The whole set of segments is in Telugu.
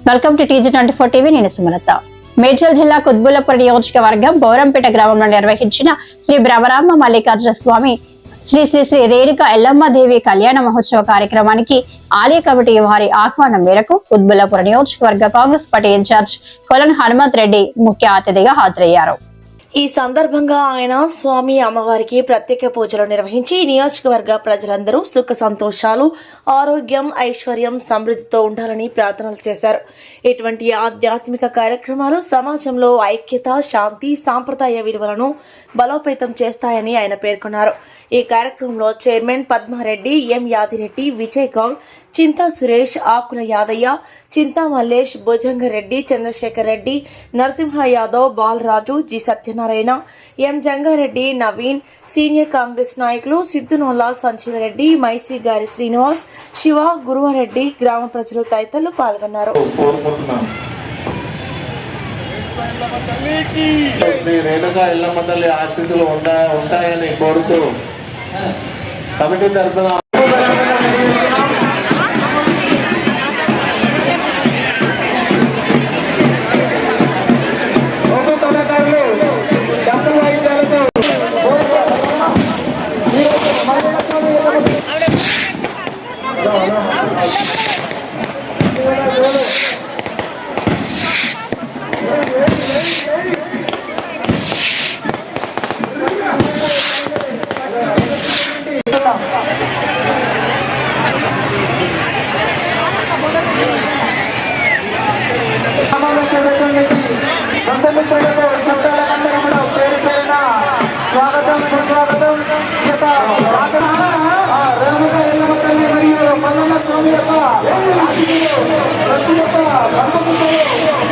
Welcome to TG24 TV. నేను సుమలత. మేడ్చల్ జిల్లా కుత్బుల్లాపూర్ నియోజకవర్గం బౌరంపేట గ్రామంలో నిర్వహించిన శ్రీ బ్రహ్మరామ మల్లికార్జున స్వామి శ్రీ శ్రీ శ్రీ రేణుక ఎల్లమ్మదేవి కళ్యాణ మహోత్సవ కార్యక్రమానికి ఆలయ కమిటీ వారి ఆహ్వానం మేరకు కుత్బుల్లాపూర్ నియోజకవర్గ కాంగ్రెస్ పార్టీ ఇన్ఛార్జ్ కొలన్ హనుమంత్ రెడ్డి ముఖ్య అతిథిగా హాజరయ్యారు. ఈ సందర్భంగా ఆయన స్వామి అమ్మవారికి ప్రత్యేక పూజలు నిర్వహించి నియోజకవర్గ ప్రజలందరూ సుఖ సంతోషాలు, ఆరోగ్యం, ఐశ్వర్యం, సమృద్ధితో ఉండాలని ప్రార్థనలు చేశారు. ఇటువంటి ఆధ్యాత్మిక కార్యక్రమాలు సమాజంలో ఐక్యత, శాంతి, సాంప్రదాయ విలువలను బలోపేతం చేస్తాయని ఆయన పేర్కొన్నారు. ఈ కార్యక్రమంలో చైర్మన్ పద్మారెడ్డి, ఎం యాదిరెడ్డి, విజయ్ గౌడ్, చింతా సురేష్, ఆకుల యాదయ్య, చింతా మల్లేష్, భుజంగరెడ్డి, చంద్రశేఖర్ రెడ్డి, నరసింహ యాదవ్, బాలరాజు, జి సత్యనారాయణ, ఎం జంగారెడ్డి, నవీన్, సీనియర్ కాంగ్రెస్ నాయకులు సిద్దునోల్లా, సంజీవరెడ్డి, మైసీ గారి శ్రీనివాస్, శివ, గురువారెడ్డి, గ్రామ ప్రజలు తదితరులు పాల్గొన్నారు. ఉంటాయని కోరుతూ కమిటీ తరఫున స్వాగతం సుస్వాగతం. స్వామి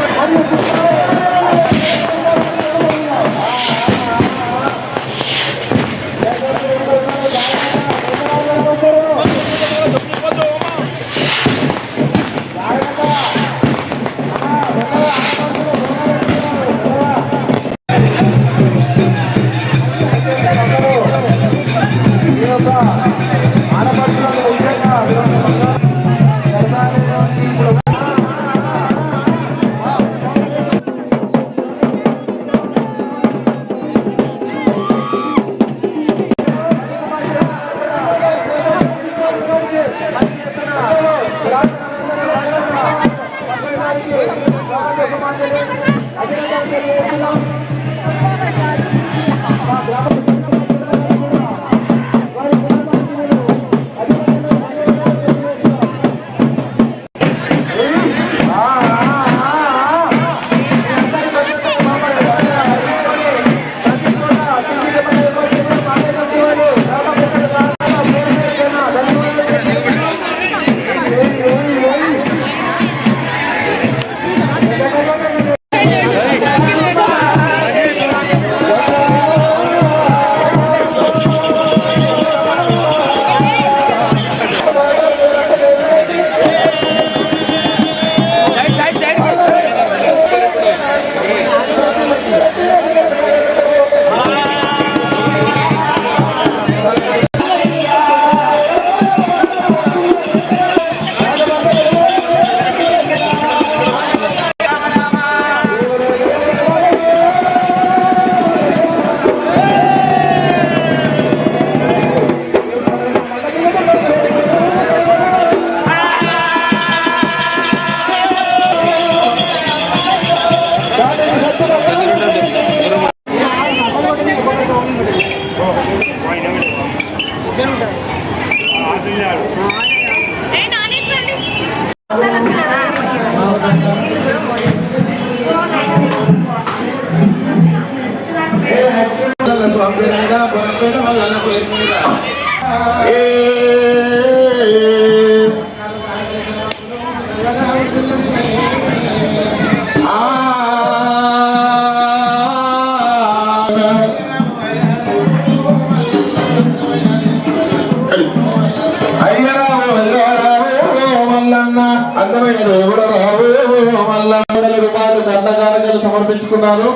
సమర్పించుకున్నారు.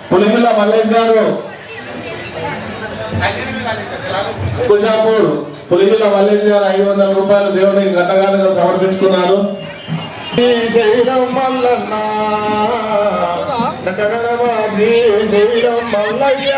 పులిగిల్ల మల్లేష్ గారు కుషాపూర్, పులిగిల్ల మల్లేష్ గారు 500 రూపాయలు దేవునికి గంటగానే సమర్పించుకున్నారు. జైరం మల్లన్న నటనవాది జైరం మల్లయ్య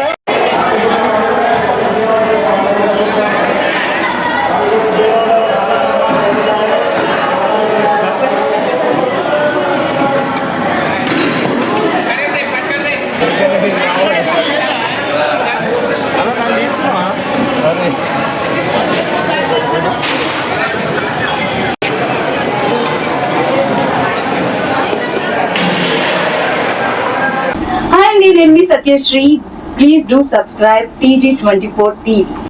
Hi, నేను మీ Satyasri. Please do subscribe TG24 TV.